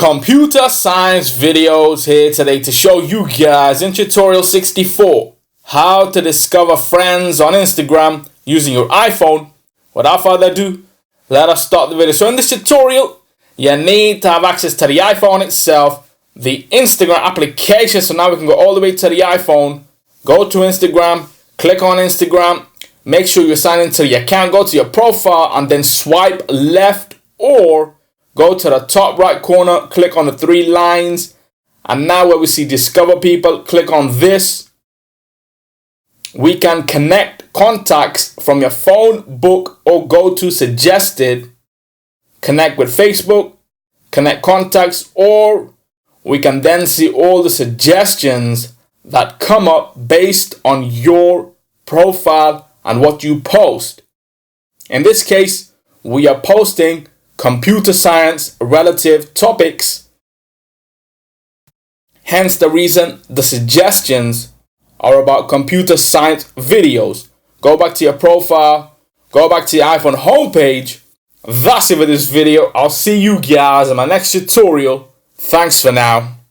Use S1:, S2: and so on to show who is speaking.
S1: Computer science videos here today to show you guys in tutorial 64 how to discover friends on Instagram using your iPhone. Without further ado, let us start the video. So in this tutorial, you need to have access to the iPhone itself, the Instagram application. So now we can go all the way to the iPhone, go to Instagram, click on Instagram, make sure you sign into your account, go to your profile and then swipe left or go to the top right corner, click on the three lines, and now where we see discover people, click on this. We can connect contacts from your phone, book, or go to suggested, connect with Facebook, connect contacts, or we can then see all the suggestions that come up based on your profile and what you post. In this case, we are posting computer science relative topics, hence the reason the suggestions are about computer science videos. Go back to your profile, go back to your iPhone homepage. That's it for this video. I'll see you guys in my next tutorial. Thanks for now.